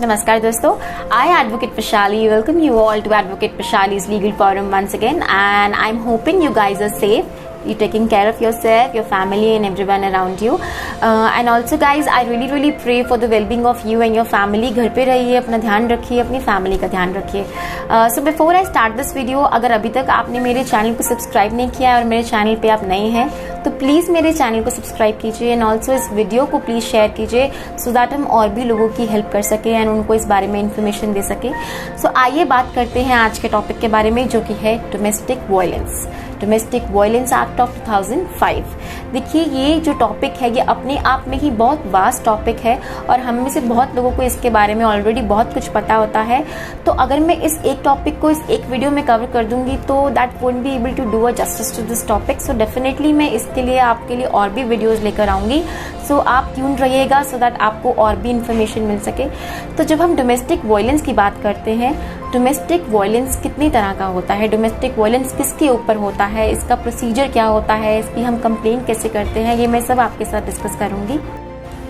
Namaskar dosto. I advocate Vishali. Welcome you all to Advocate Vishali's Legal Forum once again, and I'm hoping you guys are safe. You're taking care of yourself, your family and everyone around you. And also guys, I really pray for the well-being of you and your family. घर पे रहिए, अपना ध्यान रखिए, अपनी family का ध्यान रखिए. So before I start this video, अगर अभी तक आपने मेरे चैनल को सब्सक्राइब नहीं किया और मेरे चैनल पे आप नए हैं तो प्लीज़ मेरे चैनल को सब्सक्राइब कीजिए एंड ऑल्सो इस वीडियो को प्लीज़ शेयर कीजिए सो दैट हम और भी लोगों की हेल्प कर सकें एंड उनको इस बारे में इन्फॉर्मेशन दे सकें. सो आइए बात करते हैं आज के टॉपिक के बारे में, जो कि है domestic violence. Domestic violence act of 2005. देखिए, ये जो टॉपिक है ये अपने आप में ही बहुत वास्ट टॉपिक है और हम में से बहुत लोगों को इसके बारे में ऑलरेडी बहुत कुछ पता होता है. तो अगर मैं इस एक टॉपिक को इस एक वीडियो में कवर कर दूंगी तो that won't be able to do a justice to this topic. So definitely मैं इसके लिए आपके लिए और भी वीडियोज लेकर आऊंगी. सो आप ट्यून रहिएगा सो दैट आपको और भी इन्फॉर्मेशन मिल सके. तो जब हम डोमेस्टिक वायलेंस की बात करते हैं, डोमेस्टिक वायलेंस कितनी तरह का होता है, डोमेस्टिक वायलेंस किसके ऊपर होता है, इसका प्रोसीजर क्या होता है, इसकी हम कंप्लेन कैसे करते हैं, ये मैं सब आपके साथ डिस्कस करूंगी.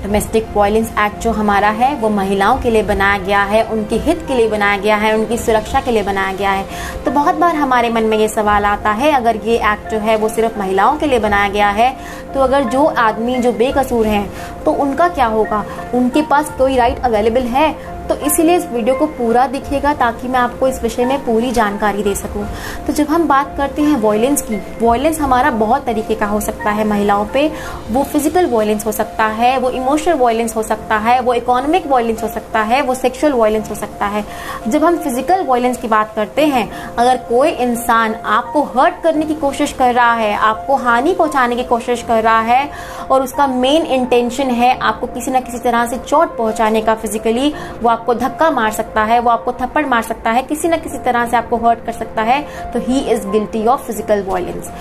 डोमेस्टिक वायलेंस एक्ट जो हमारा है वो महिलाओं के लिए बनाया गया है, उनके हित के लिए बनाया गया है, उनकी सुरक्षा के लिए बनाया गया है. तो बहुत बार हमारे मन में ये सवाल आता है, अगर ये एक्ट जो है वो सिर्फ महिलाओं के लिए बनाया गया है तो अगर जो आदमी जो बेकसूर हैं तो उनका क्या होगा, उनके पास कोई राइट अवेलेबल है? तो इसीलिए इस वीडियो को पूरा दिखेगा ताकि मैं आपको इस विषय में पूरी जानकारी दे सकूं. तो जब हम बात करते हैं वायलेंस की, वायलेंस हमारा बहुत तरीके का हो सकता है महिलाओं पे. वो फिजिकल वायलेंस हो सकता है, वो इमोशनल वायलेंस हो सकता है, वो इकोनॉमिक वायलेंस हो सकता है, वो सेक्सुअल वायलेंस हो सकता है. जब हम फिजिकल वायलेंस की बात करते हैं, अगर कोई इंसान आपको हर्ट करने की कोशिश कर रहा है, आपको हानि पहुंचाने की कोशिश कर रहा है और उसका मेन इंटेंशन है आपको किसी न किसी तरह से चोट पहुंचाने का, फिजिकली वो आपको धक्का मार सकता है, वो आपको थप्पड़ मार सकता है, किसी न किसी तरह से आपको हर्ट कर सकता है, तो he is guilty of physical violence.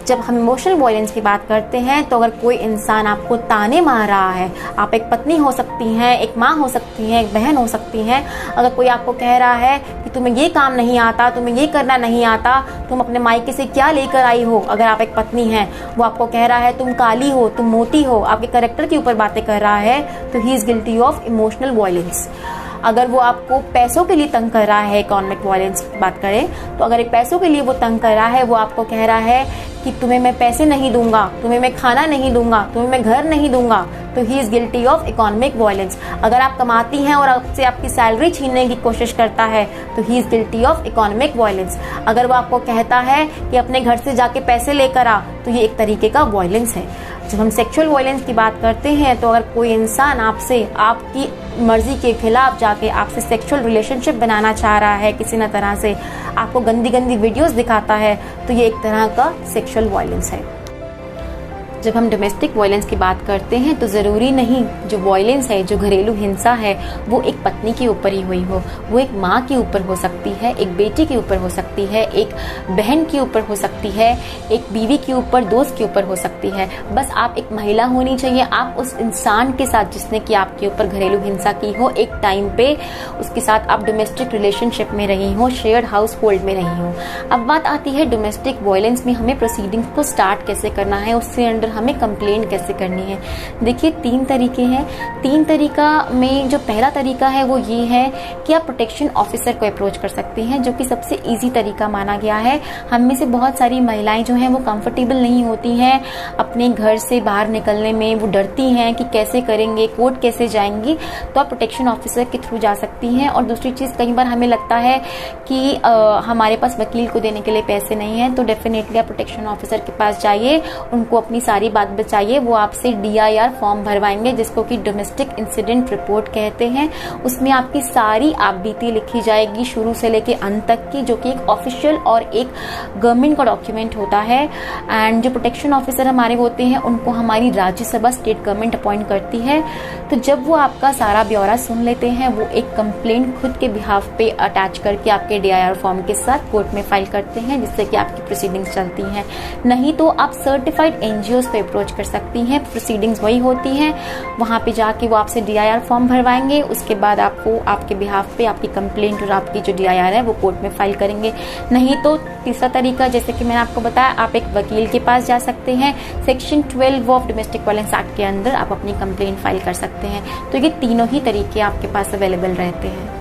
जब हम इमोशनल वायलेंस की बात करते हैं तो अगर कोई इंसान आपको ताने मार रहा है, आप एक पत्नी हो सकती हैं, एक माँ हो सकती हैं, एक बहन हो सकती हैं, अगर कोई आपको कह रहा है कि तुम्हें ये काम नहीं आता, तुम्हें ये करना नहीं आता, तुम अपने मायके से क्या लेकर आई हो, अगर आप एक पत्नी हैं, वो आपको कह रहा है तुम काली हो, तुम मोटी हो, आपके कैरेक्टर के ऊपर बातें कर रहा है, तो he is guilty of emotional violence. अगर वो आपको पैसों के लिए तंग कर रहा है, इकोनॉमिक वायलेंस की बात करें तो अगर एक पैसों के लिए वो तंग कर रहा है, वो आपको कह रहा है कि तुम्हें मैं पैसे नहीं दूंगा, तुम्हें मैं खाना नहीं दूंगा, तुम्हें मैं घर नहीं दूंगा, तो he is guilty of economic violence. अगर आप कमाती हैं और आपसे आपकी सैलरी छीनने की कोशिश करता है तो he is guilty of economic violence. अगर वो आपको कहता है कि अपने घर से जाके पैसे लेकर आ, तो ये एक तरीके का वायलेंस है. जब हम सेक्सुअल वायलेंस की बात करते हैं तो अगर कोई इंसान आपसे आपकी मर्जी के खिलाफ जाके आपसे सेक्सुअल रिलेशनशिप बनाना चाह रहा है, किसी न तरह से आपको गंदी वीडियोस दिखाता है, तो ये एक तरह का सेक्सुअल वायलेंस है. जब हम डोमेस्टिक वायलेंस की बात करते हैं तो ज़रूरी नहीं जो वायलेंस है, जो घरेलू हिंसा है, वो एक पत्नी के ऊपर ही हुई हो, वो एक माँ के ऊपर हो सकती है, एक बेटी के ऊपर हो सकती है, एक बहन के ऊपर हो सकती है, एक बीवी के ऊपर, दोस्त के ऊपर हो सकती है. बस आप एक महिला होनी चाहिए, आप उस इंसान के साथ जिसने कि आपके ऊपर घरेलू हिंसा की हो, एक टाइम पे उसके साथ आप डोमेस्टिक रिलेशनशिप में रही हो, शेयर्ड हाउस होल्ड में रही हो. अब बात आती है डोमेस्टिक वायलेंस में हमें प्रोसीडिंग्स को स्टार्ट कैसे करना है, उससे अंडर हमें कंप्लेंट कैसे करनी है. देखिए, 3 तरीके हैं. 3 तरीका में जो पहला तरीका है वो ये है कि आप प्रोटेक्शन ऑफिसर को अप्रोच कर सकते हैं, जो कि सबसे इजी तरीका माना गया है. हम में से बहुत सारी महिलाएं जो हैं वो कंफर्टेबल नहीं होती हैं अपने घर से बाहर निकलने में, वो डरती हैं कि कैसे करेंगे, कोर्ट कैसे जाएंगी, तो आप प्रोटेक्शन ऑफिसर के थ्रू जा सकती हैं. और दूसरी चीज़, कई बार हमें लगता है कि हमारे पास वकील को देने के लिए पैसे नहीं है, तो डेफिनेटली आप प्रोटेक्शन ऑफिसर के पास जाइए, उनको अपनी सारी बात बचाइए. वो आपसे DIR फॉर्म भरवाएंगे जिसको कि डोमेस्टिक इंसिडेंट रिपोर्ट कहते हैं. उसमें आपकी सारी आपबीती लिखी जाएगी शुरू से लेके अंत तक की, जो कि एक ऑफिशियल और एक गवर्नमेंट का डॉक्यूमेंट होता है. एंड जो प्रोटेक्शन ऑफिसर हमारे होते हैं उनको हमारी राज्यसभा स्टेट गवर्नमेंट अपॉइंट करती है. तो जब वो आपका सारा ब्यौरा सुन लेते हैं, वो एक कंप्लेंट खुद के बिहाफ पे अटैच करके आपके DIR फॉर्म के साथ कोर्ट में फाइल करते हैं, जिससे कि आपकी प्रोसीडिंग्स चलती हैं. नहीं तो आप सर्टिफाइड NGO को अप्रोच कर सकती हैं। प्रोसीडिंग्स वही होती हैं, वहाँ पे जाके वो आपसे DIR फॉर्म भरवाएंगे, उसके बाद आपको आपके बिहाफ पे आपकी कंप्लेंट और आपकी जो DIR है वो कोर्ट में फाइल करेंगे। नहीं तो तीसरा तरीका, जैसे कि मैंने आपको बताया, आप एक वकील के पास जा सकते हैं। Section 12 of domestic violence act के अंदर आप अपनी कंप्लेंट फाइल कर सकते हैं। तो ये तीनों ही तरीके आपके पास अवेलेबल रहते हैं।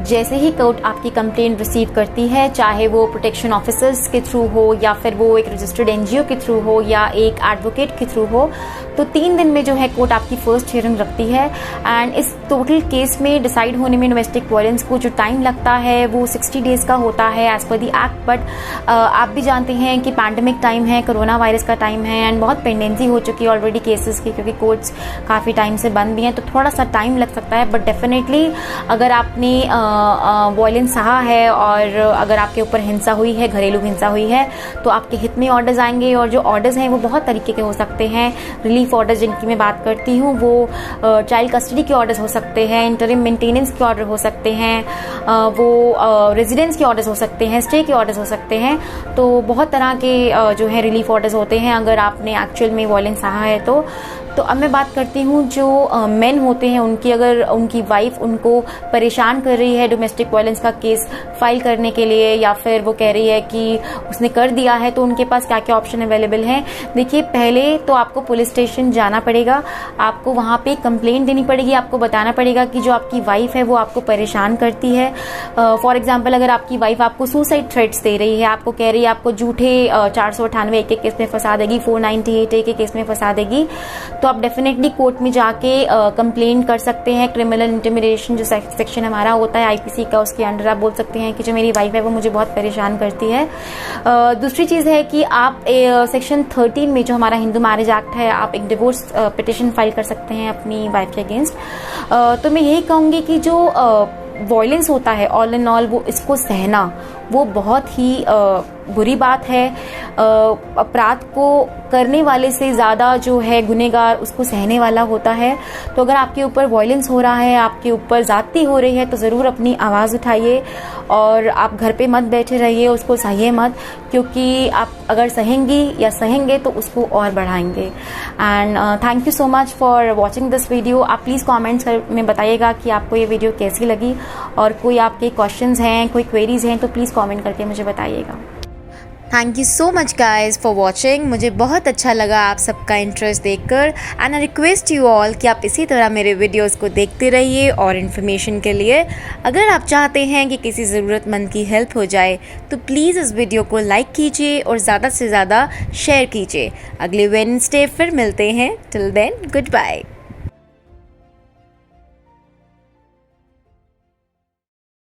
जैसे ही कोर्ट आपकी कंप्लेंट रिसीव करती है, चाहे वो प्रोटेक्शन ऑफिसर्स के थ्रू हो या फिर वो एक रजिस्टर्ड NGO के थ्रू हो या एक एडवोकेट के थ्रू हो, तो 3 दिन में जो है कोर्ट आपकी फर्स्ट हियरिंग रखती है। एंड इस टोटल केस में डिसाइड होने में डोमेस्टिक वायलेंस को जो टाइम लगता है वो 60 डेज का होता है as per the act. But आप भी जानते हैं कि पैंडमिक टाइम है, कोरोना वायरस का टाइम है एंड बहुत पेंडेंसी हो चुकी है ऑलरेडी केसेस की, क्योंकि कोर्ट्स काफ़ी टाइम से बंद भी हैं, तो थोड़ा सा टाइम लग सकता है। बट डेफिनेटली अगर आपने वायलेंस सहा है और अगर आपके ऊपर हिंसा हुई है, घरेलू हिंसा हुई है, तो आपके हित में ऑर्डर्स आएंगे। और जो ऑर्डर्स हैं वो बहुत तरीके के हो सकते हैं। रिलीफ ऑर्डर्स जिनकी मैं बात करती हूँ वो चाइल्ड कस्टडी के ऑर्डर्स हो सकते हैं, इंटरिम मेंटेनेंस के ऑर्डर हो सकते हैं, वो रेजिडेंस के ऑर्डर्स हो सकते हैं, स्टे के ऑर्डर्स हो सकते हैं। तो बहुत तरह के जो है रिलीफ ऑर्डर्स होते हैं अगर आपने एक्चुअल में वायलेंस सहा है तो। अब मैं बात करती हूँ जो मेन होते हैं उनकी, अगर उनकी वाइफ उनको परेशान कर रही है डोमेस्टिक वायलेंस का केस फाइल करने के लिए, या फिर वो कह रही है कि उसने कर दिया है, तो उनके पास क्या क्या ऑप्शन अवेलेबल हैं। देखिए, पहले तो आपको पुलिस स्टेशन जाना पड़ेगा, आपको वहाँ पे कंप्लेंट देनी पड़ेगी, आपको बताना पड़ेगा कि जो आपकी वाइफ है वो आपको परेशान करती है। फॉर एग्जाम्पल, अगर आपकी वाइफ आपको सुसाइड थ्रेट्स दे रही है, आपको कह रही है आपको झूठे 498 के केस में फंसा देगी, 498 के केस में फंसा देगी, तो आप डेफिनेटली कोर्ट में जाके कंप्लेंट कर सकते हैं। क्रिमिनल इंटिमिडेशन जो सेक्शन हमारा होता है IPC का, उसके अंडर आप बोल सकते हैं कि जो मेरी वाइफ है वो मुझे बहुत परेशान करती है। दूसरी चीज़ है कि आप सेक्शन 13 में जो हमारा हिंदू मैरिज एक्ट है, आप एक डिवोर्स पिटिशन फाइल कर सकते हैं अपनी वाइफ के अगेंस्ट। तो मैं यही कहूँगी कि जो वायलेंस होता है ऑल इन ऑल, वो इसको सहना वो बहुत ही बुरी बात है। अपराध को करने वाले से ज़्यादा जो है गुनहगार उसको सहने वाला होता है। तो अगर आपके ऊपर वायलेंस हो रहा है, आपके ऊपर ज़्यादती हो रही है, तो ज़रूर अपनी आवाज़ उठाइए और आप घर पे मत बैठे रहिए, उसको सहिए मत, क्योंकि आप अगर सहेंगी या सहेंगे तो उसको और बढ़ाएंगे। And thank you so much for watching this video. आप प्लीज़ कॉमेंट्स में बताइएगा कि आपको ये वीडियो कैसी लगी, और कोई आपके क्वेश्चंस हैं, कोई क्वेरीज हैं, तो प्लीज़ कमेंट करके मुझे बताइएगा। Thank you so much guys for watching. मुझे बहुत अच्छा लगा आप सबका इंटरेस्ट देखकर, and I request you all कि आप इसी तरह मेरे वीडियोस को देखते रहिए। और इन्फॉर्मेशन के लिए अगर आप चाहते हैं कि किसी ज़रूरतमंद की हेल्प हो जाए, तो प्लीज़ इस वीडियो को लाइक कीजिए और ज़्यादा से ज़्यादा शेयर कीजिए। अगले वेडनेसडे फिर मिलते हैं। Till then, good bye.